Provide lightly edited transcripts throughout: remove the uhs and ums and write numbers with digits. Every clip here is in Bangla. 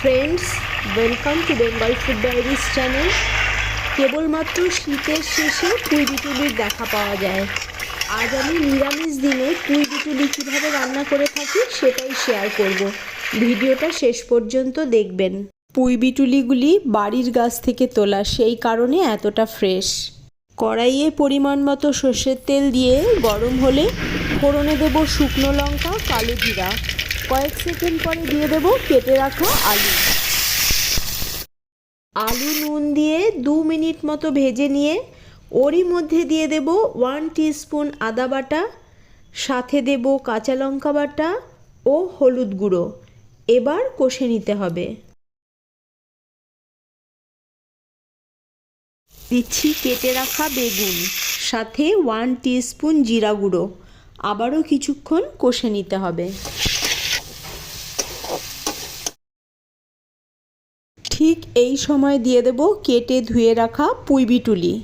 Friends, welcome to Bengal food diaries channel. কেবলমাত্র শীতের শেষে পুঁই বিটুলির দেখা পাওয়া যায়। আজ আমি নিরামিষ দিনে পুঁই বিটুলি কীভাবে রান্না করে থাকি সেটাই শেয়ার করব। ভিডিওটা শেষ পর্যন্ত দেখবেন। পুঁই বিটুলিগুলি বাড়ির গাছ থেকে তোলা, সেই কারণে এতটা ফ্রেশ। কড়াইয়ে পরিমাণ মতো সর্ষের তেল দিয়ে গরম হলে ফোড়নে দেব শুকনো লঙ্কা, কালো জিরা। কয়েক সেকেন্ড পরে দিয়ে দেব কেটে রাখা আলু নুন দিয়ে 2 মিনিট মতো ভেজে নিয়ে ওরই মধ্যে দিয়ে দেব 1 টিস্পুন আদা বাটা, সাথে দেব কাঁচা লঙ্কা বাটা ও হলুদ গুঁড়ো। এবার কষে নিতে হবে। দিচ্ছি কেটে রাখা বেগুন, সাথে 1 টিস্পুন জিরা গুঁড়ো। আবারও কিছুক্ষণ কষে নিতে হবে। ঠিক এই সময় দিয়ে দেব কেটে ধুয়ে রাখা পুঁই বিটুলি।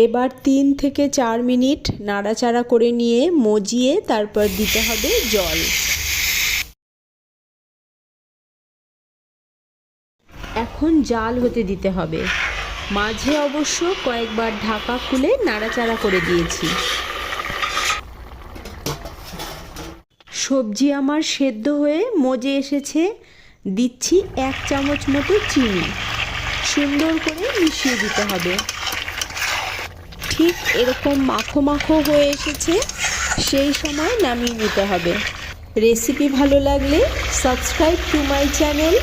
এবার 3 থেকে 4 মিনিট নাড়াচাড়া করে নিয়ে মজিয়ে তারপর দিতে হবে জল। এখন জাল হতে দিতে হবে। মাঝে অবশ্য কয়েকবার ঢাকা খুলে নাড়াচাড়া করে দিয়েছি। সবজি আমার সেদ্ধ হয়ে মজে এসেছে। দিচ্ছি 1 চামচ মতো চিনি। সুন্দর করে মিশিয়ে দিতে হবে। ঠিক এরকম মাখো মাখো হয়ে এসেছে, সেই সময় নামিয়ে নিতে হবে। রেসিপি ভালো লাগলে সাবস্ক্রাইব টু মাই চ্যানেল।